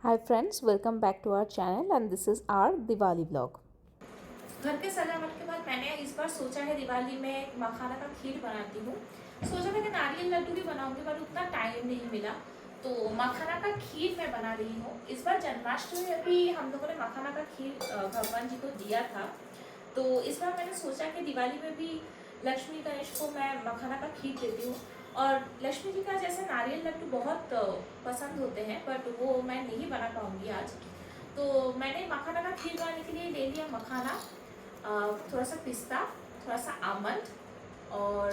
Hi friends, welcome back to our channel and this is our Diwali vlog. घर के सजावट के बाद मैंने इस बार सोचा है दिवाली में मखाना का खीर बनाती हूँ। सोचा था कि नारियल लड्डू भी बनाऊंगी पर उतना टाइम नहीं मिला, तो मखाना का खीर मैं बना रही हूँ। इस बार जन्माष्टमी में भी हम लोगों ने मखाना का खीर भगवान जी को दिया था, तो इस बार मैंने सोचा कि दिवाली में भी लक्ष्मी गणेश को मैं मखाना का खीर देती हूँ। और लक्ष्मी जी का जैसे नारियल लड्डू बहुत पसंद होते हैं, बट वो मैं नहीं बना पाऊंगी आज। तो मैंने मखाना का खीर बनाने के लिए ले लिया मखाना, थोड़ा सा पिस्ता, थोड़ा सा आमंड, और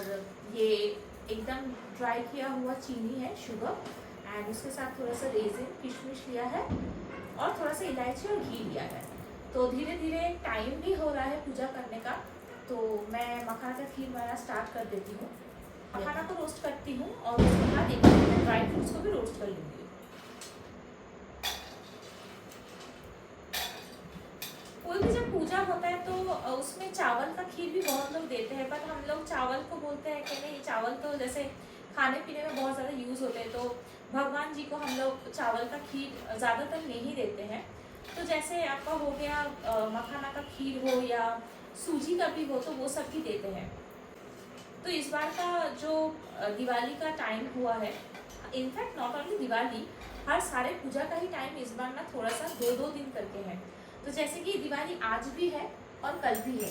ये एकदम ड्राई किया हुआ चीनी है, शुगर, एंड उसके साथ थोड़ा सा रेजिन किशमिश लिया है और थोड़ा सा इलायची और घी लिया है। तो धीरे धीरे टाइम भी हो रहा है पूजा करने का, तो मैं मखाना का खीर बनाना स्टार्ट कर देती हूँ। मखाना को रोस्ट करती हूँ और उसके बाद एक ड्राई फ्रूट्स को भी रोस्ट कर लूँगी। कोई भी जब पूजा होता है तो उसमें चावल का खीर भी बहुत लोग देते हैं, बट हम लोग चावल को बोलते हैं कि नहीं, चावल तो जैसे खाने पीने में बहुत ज़्यादा यूज़ होते हैं, तो भगवान जी को हम लोग चावल का खीर ज़्यादातर नहीं देते हैं। तो जैसे आपका हो गया मखाना का खीर हो या सूजी का भी हो, तो वो सब भी देते हैं। तो इस बार का जो दिवाली का टाइम हुआ है, इनफैक्ट नॉट ओनली दिवाली, हर सारे पूजा का ही टाइम इस बार ना थोड़ा सा दो दो दिन करके है। तो जैसे कि दिवाली आज भी है और कल भी है,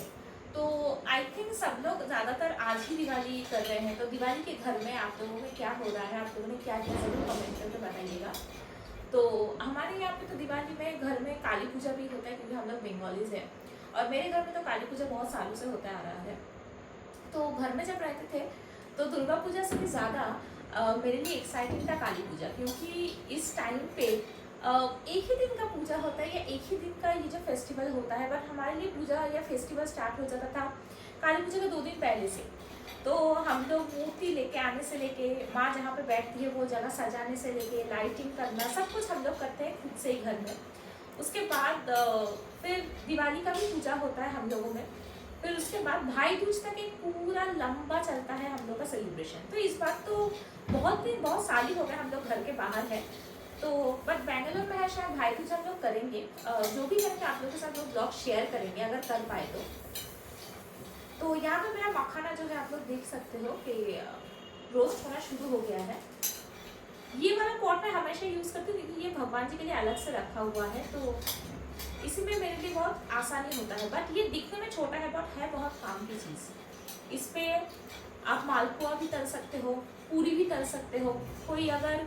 तो आई थिंक सब लोग ज़्यादातर आज ही दिवाली कर रहे हैं। तो दिवाली के घर में आप लोगों में क्या हो रहा है, आप लोगों ने क्या किया, जरूर कमेंट करके बताइएगा। तो हमारे यहाँ पे तो दिवाली में घर में काली पूजा भी होता है, क्योंकि हम लोग बंगालीज हैं और मेरे घर में तो काली पूजा बहुत सालों से होता आ रहा है। तो घर में जब रहते थे तो दुर्गा पूजा से भी ज़्यादा मेरे लिए एक्साइटिंग था काली पूजा, क्योंकि इस टाइम पे एक ही दिन का पूजा होता है या एक ही दिन का ये जो फेस्टिवल होता है, बट हमारे लिए पूजा या फेस्टिवल स्टार्ट हो जाता था काली पूजा के 2 दिन पहले से। तो हम लोग मूर्ति लेके आने से लेके माँ जहाँ पे बैठती है वो जगह सजाने से लेके लाइटिंग करना, सब कुछ हम लोग करते हैं खुद से ही घर में। उसके बाद फिर दिवाली का भी पूजा होता है हम लोगों में। फिर उसके बाद भाई दूज तक एक पूरा लंबा चलता है हम लोग का सेलिब्रेशन। तो इस बार तो बहुत साल ही हो गए हम लोग घर के बाहर है, तो बट बैंगलोर में है, शायद भाई दूज हम लोग करेंगे। जो भी करेंगे आप लोग के साथ वो ब्लॉग शेयर करेंगे अगर कर पाए तो। यहाँ पे मेरा मखाना जो है आप लोग देख सकते हो कि रोस्ट होना शुरू हो गया है। ये वाला पॉट मैं हमेशा यूज़ करती हूँ क्योंकि ये भगवान जी के लिए अलग से रखा हुआ है, तो इसी में मेरे लिए बहुत आसानी होता है। बट ये दिखने में छोटा है बट है बहुत काम की चीज़। इस पे आप मालपुआ भी तल सकते हो, पूरी भी तल सकते हो। कोई अगर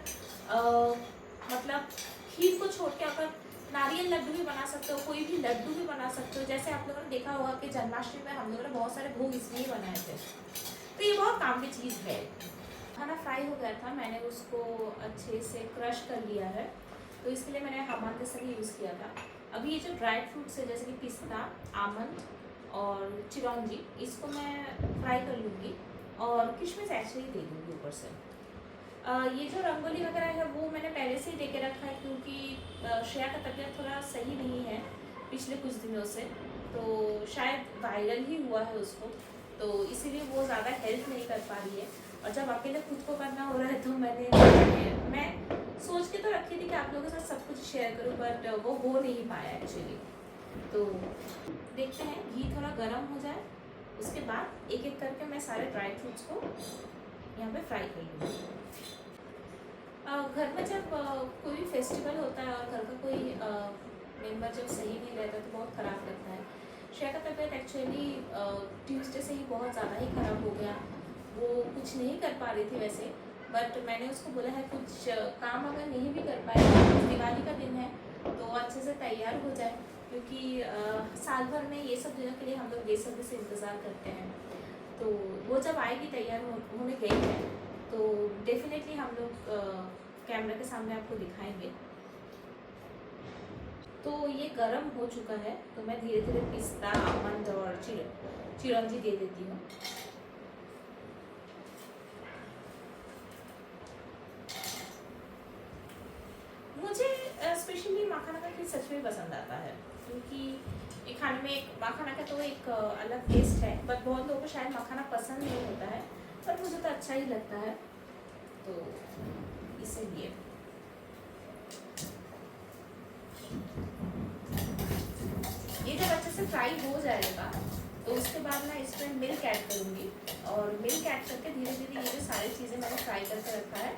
मतलब खीर को छोड़ के अगर नारियल लड्डू भी बना सकते हो, कोई भी लड्डू भी बना सकते हो। जैसे आप लोगों ने देखा होगा कि जन्माष्टमी में हम लोगों ने बहुत सारे भोग इसमें ही बनाए थे, तो ये बहुत काम की चीज़ है। खाना फ्राई हो गया था, मैंने उसको अच्छे से क्रश कर लिया है, तो इसके लिए मैंने हमारे से ही यूज़ किया था। अभी ये जो ड्राई फ्रूट्स है जैसे कि पिस्ता, आमंड और चिरौंजी, इसको मैं फ्राई कर लूँगी और किशमिश ऐसे ही दे दूँगी ऊपर से। ये जो रंगोली वगैरह है वो मैंने पहले से ही दे के रखा है, क्योंकि श्रेया का तबीयत थोड़ा सही नहीं है पिछले कुछ दिनों से, तो शायद वायरल ही हुआ है उसको, तो इसीलिए वो ज़्यादा हेल्प नहीं कर पा रही है। और जब अकेले खुद को करना हो रहा है तो मैं सोच के तो रखी थी कि आप लोगों के साथ सब कुछ शेयर करूँ, बट वो हो नहीं पाया एक्चुअली। तो देखते हैं, घी थोड़ा गर्म हो जाए उसके बाद एक एक करके मैं सारे ड्राई फ्रूट्स को यहाँ पे फ्राई कर लूँगी। घर में जब कोई भी फेस्टिवल होता है और घर का कोई मेंबर जब सही नहीं रहता तो बहुत ख़राब लगता है। श्रेया का तबीयत एक्चुअली ट्यूसडे से ही बहुत ज़्यादा ही ख़राब हो गया। वो कुछ नहीं कर पा रही थी वैसे, बट मैंने उसको बोला है कुछ काम अगर नहीं भी कर पाए, दिवाली का दिन है तो अच्छे से तैयार हो जाए, क्योंकि साल भर में ये सब दिनों के लिए हम लोग बेसब्री से इंतज़ार करते हैं। तो वो जब आएगी तैयार होने गई है तो डेफिनेटली हम लोग कैमरा के सामने आपको दिखाएंगे। तो ये गरम हो चुका है, तो मैं धीरे धीरे पिस्ता, आमंड और चिरौंजी दे देती हूँ। मुझे स्पेशली मखाना का खीर सच में पसंद आता है, क्योंकि ये खाने में एक मखाना का तो एक अलग टेस्ट है, बट बहुत लोगों को शायद मखाना पसंद नहीं होता है, पर मुझे तो अच्छा ही लगता है, तो इसीलिए। ये जब अच्छे से फ्राई हो जाएगा तो उसके बाद मैं इसमें मिल्क ऐड करूँगी, और मिल्क ऐड करके धीरे धीरे ये जो सारी चीज़ें मैंने फ्राई करके रखा है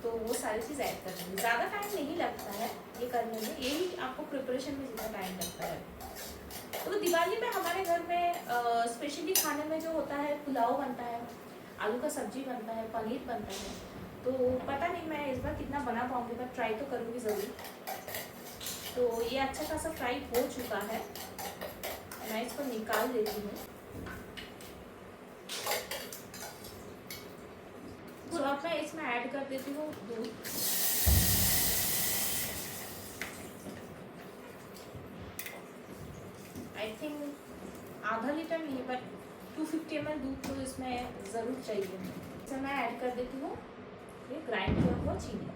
तो वो सारी चीज़ ऐड कर दूँगी। ज़्यादा टाइम नहीं लगता है ये करने में, यही आपको प्रिपरेशन में जितना टाइम लगता है। तो दिवाली में हमारे घर में स्पेशली खाने में जो होता है, पुलाव बनता है, आलू का सब्जी बनता है, पनीर बनता है। तो पता नहीं मैं इस बार कितना बना पाऊँगी, पर ट्राई तो करूँगी ज़रूर। तो ये अच्छा खासा फ्राई हो चुका है, मैं इसको निकाल देती हूँ। तो अब मैं इसमें ऐड कर देती हूँ दूध। आई थिंक आधा लीटर नहीं, बट 250 ml दूध तो इसमें ज़रूर चाहिए। इसमें मैं ऐड कर देती हूँ ये ग्राइंड किया हुआ चीनी।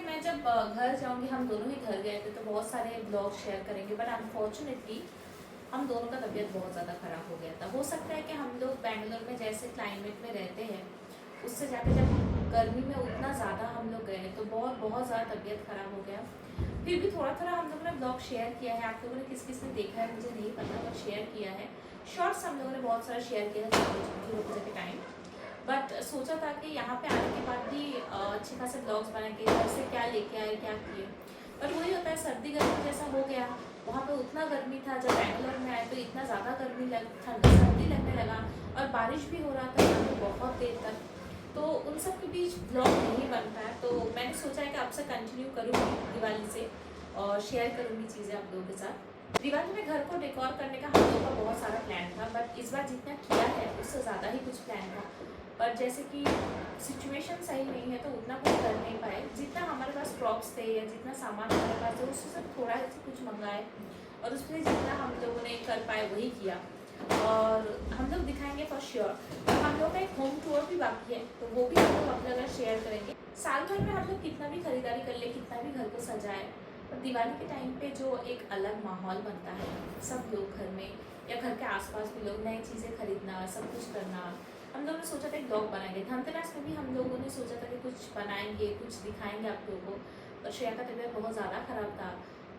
मैं जब घर जाऊंगी, हम दोनों ही घर गए थे तो बहुत सारे ब्लॉग शेयर करेंगे, बट अनफॉर्चुनेटली हम दोनों का तबीयत बहुत ज़्यादा ख़राब हो गया था। हो सकता है कि हम लोग बैंगलोर में जैसे क्लाइमेट में रहते हैं उससे ज़्यादा जब गर्मी में उतना ज़्यादा हम लोग गए तो बहुत ज़्यादा तबीयत ख़राब हो गया। फिर भी थोड़ा थोड़ा हम लोगों ने ब्लॉग शेयर किया है, आप लोगों ने किस किस ने देखा है मुझे नहीं पता, बट शेयर किया है। शॉर्ट्स हम लोगों ने बहुत सारा शेयर किया है दुर्गा पूजा के टाइम, बट सोचा था कि यहाँ पे आने के बाद भी अच्छे खासे ब्लॉग्स बनाएंगे, घर से क्या लेके आए क्या किए। पर वही होता है, सर्दी गर्मी जैसा हो गया, वहाँ पे उतना गर्मी था। जब बैंगलोर में आए तो इतना ज़्यादा गर्मी सर्दी लगने लगा, और बारिश भी हो रहा था यहाँ पे बहुत देर तक, तो उन सब के बीच ब्लॉग नहीं बन पाया। तो मैंने सोचा है कि आपसे कंटिन्यू करूँगी दिवाली से, और शेयर करूँगी चीज़ें आप लोगों के साथ। दिवाली में घर को डेकोर करने का हम लोगों का बहुत सारा प्लान था, बट इस बार जितना किया है उससे ज़्यादा ही कुछ प्लान था, पर जैसे कि सिचुएशन सही नहीं है तो उतना कुछ कर नहीं पाए। जितना हमारे पास प्रॉप्स थे या जितना सामान हमारे पास थे उससे सब थोड़ा ऐसे कुछ मंगाए, और उसमें जितना हम लोगों ने कर पाए वही किया, और हम लोग दिखाएंगे फॉर श्योर। हम लोग का एक होम टूर भी बाकी है, तो वो भी हम लोग अपना घर शेयर करेंगे। साल भर में हम लोग कितना भी खरीदारी कर ले, कितना भी घर को सजाए, पर दिवाली के टाइम पे जो एक अलग माहौल बनता है, सब लोग घर में या घर के आसपास भी लोग नई चीज़ें खरीदना, सब कुछ करना। हम लोगों ने सोचा था एक ब्लॉग बनाएंगे, धनतेरस में भी हम लोगों ने सोचा था कि कुछ बनाएंगे, कुछ दिखाएंगे आप लोगों को, पर श्रेया का तबीयत बहुत ज़्यादा ख़राब था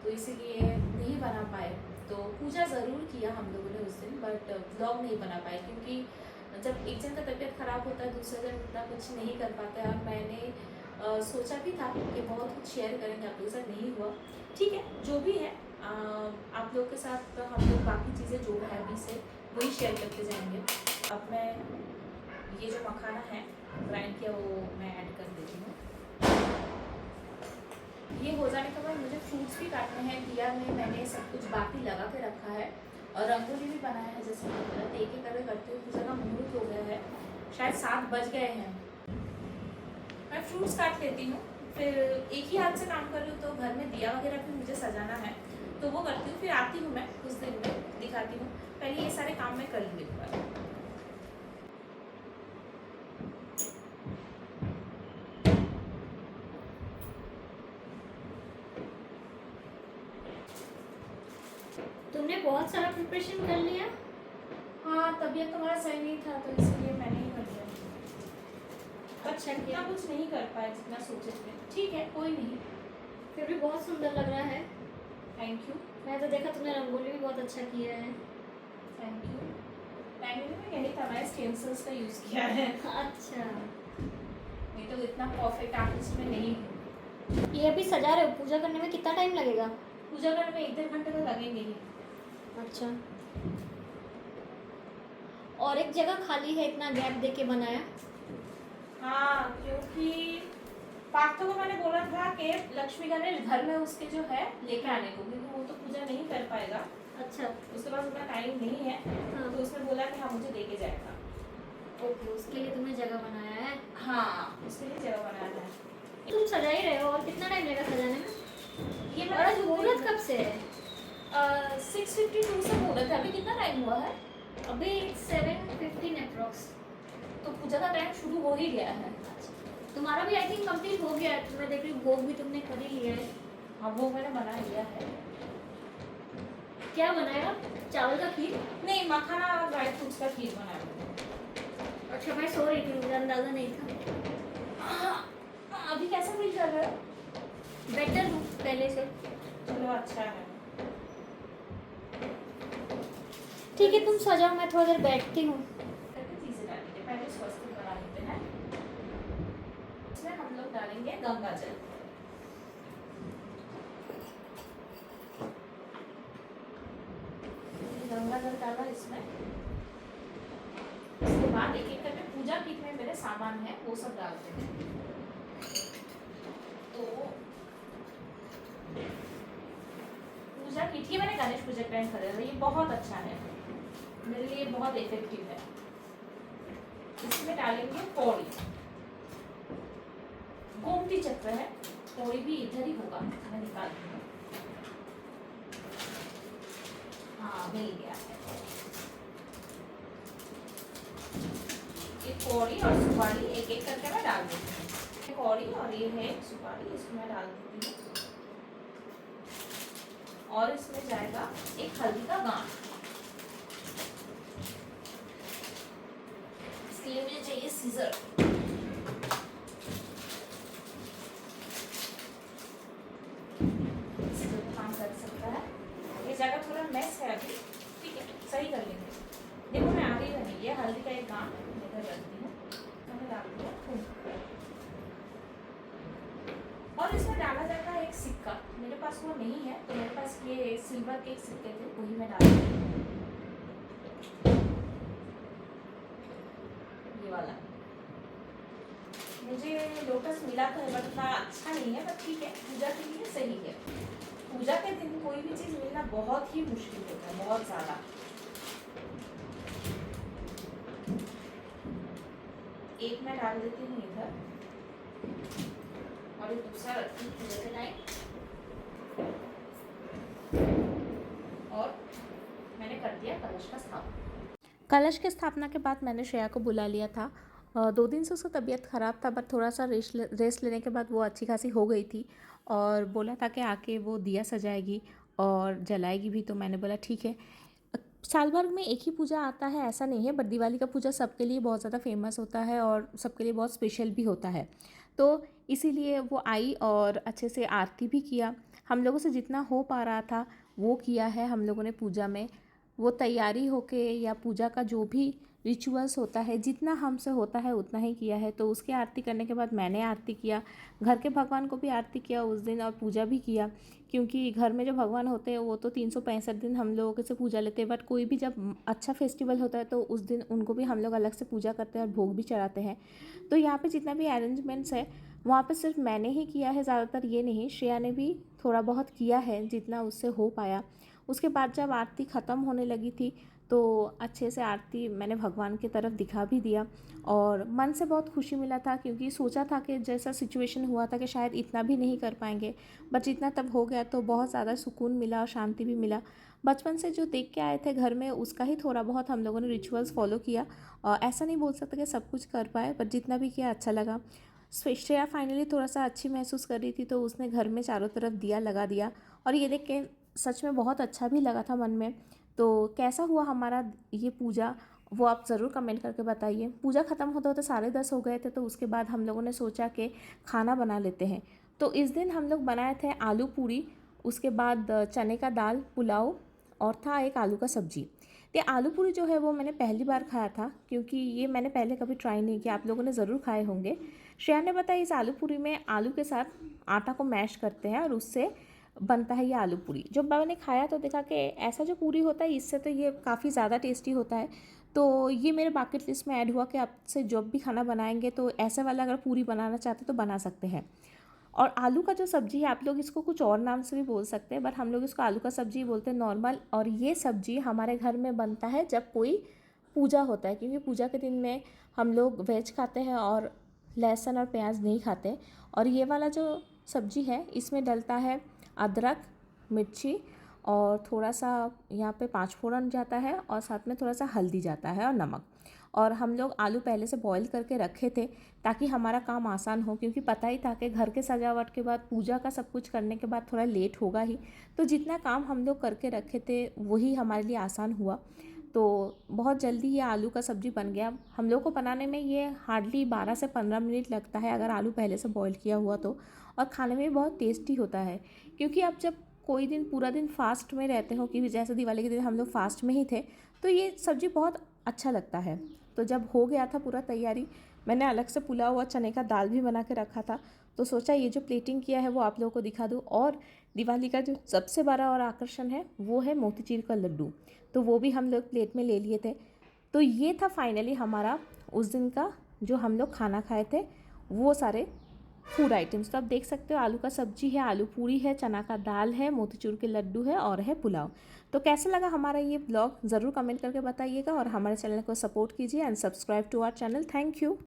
तो इसीलिए नहीं बना पाए। तो पूजा ज़रूर किया हम लोगों ने उस दिन, बट ब्लॉग नहीं बना पाए, क्योंकि जब एक जन का तबीयत ख़राब होता है दूसरे जन उतना कुछ नहीं कर पाते। और मैंने सोचा भी था कि बहुत कुछ शेयर करेंगे आप लोगों के साथ, नहीं हुआ। ठीक है, जो भी है आप लोग के साथ हम लोग बाकी चीज़ें जो है अभी से वही शेयर करते जाएंगे। अब मैं ये जो मखाना है ग्राइंड किया वो मैं ऐड कर देती हूँ। ये हो जाने के बाद मुझे फ्रूट्स भी काटने हैं। दिया में मैंने सब कुछ बाकी लगा के रखा है, और रंगोली भी बनाया है जैसे मैंने बोला। तो एक एक करके करती हूँ। पूजा का मुहूर्त हो गया है, शायद 7 बज गए हैं। मैं फ्रूट्स काट लेती हूँ, फिर एक ही हाथ से काम कर रही हूँ तो घर में दिया वगैरह भी मुझे सजाना है तो वो करती हूँ। फिर आती हूँ मैं कुछ दिन में दिखाती हूँ। पहले ये सारे काम मैं कर लूँगी एक बार। तुमने बहुत सारा प्रिपरेशन कर लिया। हाँ, तबीयत तुम्हारा सही नहीं था तो इसलिए मैंने ही कर लिया। अच्छा इतना किया। कुछ नहीं कर पाए जितना सोचे थे। ठीक है, कोई नहीं। फिर भी बहुत सुंदर लग रहा है। Thank you. मैं तो देखा तुमने रंगोली भी बहुत अच्छा किया है। Thank you. बैंगलोर में यही था, मैंने स्टेंसिल्स का यूज़ किया है। अच्छा, नहीं तो इतना परफेक्ट आर्टिस्ट में नहीं हूँ। ये अभी सजा रहे हो, पूजा करने में कितना टाइम लगेगा? पूजा करने में 1-1.5 घंटे तो लगेंगे ही। अच्छा, और एक जगह खाली है, इतना गैप दे के बनाया। हाँ, क्योंकि पार्थो को मैंने बोला था कि लक्ष्मी गणेश घर में उसके जो है लेके आने को, क्योंकि वो तो पूजा नहीं कर पाएगा। अच्छा, उसके पास उतना टाइम नहीं है। हाँ। तो उसने बोला कि हाँ मुझे लेके जाएगा। ओके, उसके लिए तुमने जगह बनाया है। हाँ, उसके लिए जगह बनाना है। तुम सजा ही रहे हो, और कितना टाइम लगेगा सजाने में? ये और आज मुहूर्त कब से है? 6:52 से मुहूर्त है। अभी कितना टाइम हुआ है? अभी 7:15 अप्रॉक्स। तो पूजा का टाइम शुरू हो ही गया है। तुम्हारा भी आई थिंक कंप्लीट हो गया है। मैं देख रही हूँ भोग भी तुमने कर ही लिया है। हाँ, वो मैंने बना लिया है। क्या बनाया? चावल का खीर? नहीं, मखाना और ड्राई फ्रूट्स का खीर बनाया। अच्छा, मैं सो रही थी, मुझे अंदाजा नहीं था। अभी कैसा फील कर रहे हो? बेटर हूँ पहले से। चलो अच्छा है। ठीक है, तुम सजाओ, मैं थोड़ी देर बैठती हूँ। चीजें डालेंगे, पहले स्वस्तिक बना लेते हैं। इसमें हम लोग डालेंगे गंगा जल। गंगा जल डाला इसमें। इसके बाद एक एक करके पूजा किट में मेरे सामान है वो सब डालते हैं। तो पूजा किट ये मैंने गणेश पूजा पैन खरीदा, ये बहुत अच्छा है, मेरे लिए बहुत इफेक्टिव है। इसमें डालेंगे पौड़ी, गोमती चक्र है, पौड़ी भी इधर ही होगा, मैं निकालती हूँ। हाँ, मिल गया है। ये पौड़ी और सुपारी एक एक करके मैं डाल देती हूँ। पौड़ी और ये है सुपारी, इसको मैं डाल देती हूँ। और इसमें जाएगा एक हल्दी का गांठ, इसके लिए मुझे चाहिए सीजर। काम कर सकता है, ये जगह थोड़ा मेस है अभी, ठीक है, सही कर लेंगे। देखो मैं आगे ही बनी, ये हल्दी का एक गांठ इधर रखती हूँ, मैंने डाल दिया थूम। और इसमें डाला जाता है एक सिक्का, मेरे पास वो नहीं है तो मेरे पास ये सिल्वर के एक सिक्के थे, वही मैं डाल रही हूँ। ये वाला मुझे लोटस मिला था बट उतना अच्छा नहीं है, बट ठीक है, पूजा के लिए सही है। पूजा के दिन कोई भी चीज़ मिलना बहुत ही मुश्किल होता है, बहुत ज़्यादा। एक मैं डाल देती हूँ इधर और ये दूसरा रखती हूँ पूजा के टाइम। और मैंने कर दिया कलश का स्थापना। कलश की स्थापना के बाद मैंने श्रेया को बुला लिया था। 2 दिन से उसका तबीयत ख़राब था, बट थोड़ा सा रेस्ट लेने के बाद वो अच्छी खासी हो गई थी और बोला था कि आके वो दिया सजाएगी और जलाएगी भी। तो मैंने बोला ठीक है। साल भर में एक ही पूजा आता है ऐसा नहीं है, बट दिवाली का पूजा सबके लिए बहुत ज़्यादा फेमस होता है और सबके लिए बहुत स्पेशल भी होता है। तो इसीलिए वो आई और अच्छे से आरती भी किया। हम लोगों से जितना हो पा रहा था वो किया है हम लोगों ने पूजा में। वो तैयारी होके या पूजा का जो भी रिचुअल्स होता है, जितना हमसे होता है उतना ही किया है। तो उसकी आरती करने के बाद मैंने आरती किया, घर के भगवान को भी आरती किया उस दिन और पूजा भी किया, क्योंकि घर में जो भगवान होते हैं वो तो 365 दिन हम लोगों से पूजा लेते हैं, बट कोई भी जब अच्छा फेस्टिवल होता है तो उस दिन उनको भी हम लोग अलग से पूजा करते हैं और भोग भी चढ़ाते हैं। तो यहाँ पे जितना भी अरेंजमेंट्स है वहाँ पे सिर्फ मैंने ही किया है, ज़्यादातर ये नहीं, श्रेया ने भी थोड़ा बहुत किया है जितना उससे हो पाया। उसके बाद जब आरती ख़त्म होने लगी थी तो अच्छे से आरती मैंने भगवान की तरफ दिखा भी दिया और मन से बहुत खुशी मिला था, क्योंकि सोचा था कि जैसा सिचुएशन हुआ था कि शायद इतना भी नहीं कर पाएंगे, बट जितना तब हो गया तो बहुत ज़्यादा सुकून मिला और शांति भी मिला। बचपन से जो देख के आए थे घर में उसका ही थोड़ा बहुत हम लोगों ने रिचुअल्स फॉलो किया और ऐसा नहीं बोल सकते कि सब कुछ कर पाए, बट जितना भी किया अच्छा लगा। श्रेया फाइनली थोड़ा सा अच्छी महसूस कर रही थी तो उसने घर में चारों तरफ दिया लगा दिया और ये देख के सच में बहुत अच्छा भी लगा था मन में। तो कैसा हुआ हमारा ये पूजा वो आप ज़रूर कमेंट करके बताइए। पूजा ख़त्म होते होते 10:30 हो गए थे, तो उसके बाद हम लोगों ने सोचा कि खाना बना लेते हैं। तो इस दिन हम लोग बनाए थे आलू पूरी, उसके बाद चने का दाल पुलाव और था एक आलू का सब्जी। ये आलू पूरी जो है वो मैंने पहली बार खाया था, क्योंकि ये मैंने पहले कभी ट्राई नहीं किया, आप लोगों ने ज़रूर खाए होंगे। श्रेया ने बताया इस आलू पूरी में आलू के साथ आटा को मैश करते हैं और उससे बनता है ये आलू पूरी। जब मैंने खाया तो देखा कि ऐसा जो पूरी होता है इससे तो ये काफ़ी ज़्यादा टेस्टी होता है। तो ये मेरे बकेट लिस्ट में ऐड हुआ कि अब से जब भी खाना बनाएंगे तो ऐसे वाला अगर पूरी बनाना चाहते तो बना सकते हैं। और आलू का जो सब्ज़ी है आप लोग इसको कुछ और नाम से भी बोल सकते हैं, बट हम लोग इसको आलू का सब्ज़ी बोलते हैं नॉर्मल। और ये सब्ज़ी हमारे घर में बनता है जब कोई पूजा होता है, क्योंकि पूजा के दिन में हम लोग वेज खाते हैं और लहसुन और प्याज नहीं खाते। और ये वाला जो सब्ज़ी है इसमें डलता है अदरक, मिर्ची और थोड़ा सा यहाँ पे 5 फोड़न जाता है और साथ में थोड़ा सा हल्दी जाता है और नमक। और हम लोग आलू पहले से बॉईल करके रखे थे ताकि हमारा काम आसान हो, क्योंकि पता ही था कि घर के सजावट के बाद पूजा का सब कुछ करने के बाद थोड़ा लेट होगा ही। तो जितना काम हम लोग करके रखे थे वही हमारे लिए आसान हुआ। तो बहुत जल्दी ये आलू का सब्ज़ी बन गया। हम लोग को बनाने में ये हार्डली 12 से 15 मिनट लगता है अगर आलू पहले से बॉईल किया हुआ तो। और खाने में भी बहुत टेस्टी होता है, क्योंकि आप जब कोई दिन पूरा दिन फास्ट में रहते हो, कि जैसे दिवाली के दिन हम लोग फास्ट में ही थे, तो ये सब्ज़ी बहुत अच्छा लगता है। तो जब हो गया था पूरा तैयारी, मैंने अलग से पुलाव और चने का दाल भी बना के रखा था। तो सोचा ये जो प्लेटिंग किया है वो आप लोगों को दिखा दूँ। और दिवाली का जो सबसे बड़ा और आकर्षण है वो है मोतीचूर का लड्डू, तो वो भी हम लोग प्लेट में ले लिए थे। तो ये था फाइनली हमारा उस दिन का जो हम लोग खाना खाए थे, वो सारे फूड आइटम्स। तो आप देख सकते हो आलू का सब्जी है, आलू पूरी है, चना का दाल है, मोतीचूर के लड्डू है और है पुलाव। तो कैसा लगा हमारा ये ब्लॉग ज़रूर कमेंट करके बताइएगा, और हमारे चैनल को सपोर्ट कीजिए and subscribe to our channel. Thank you.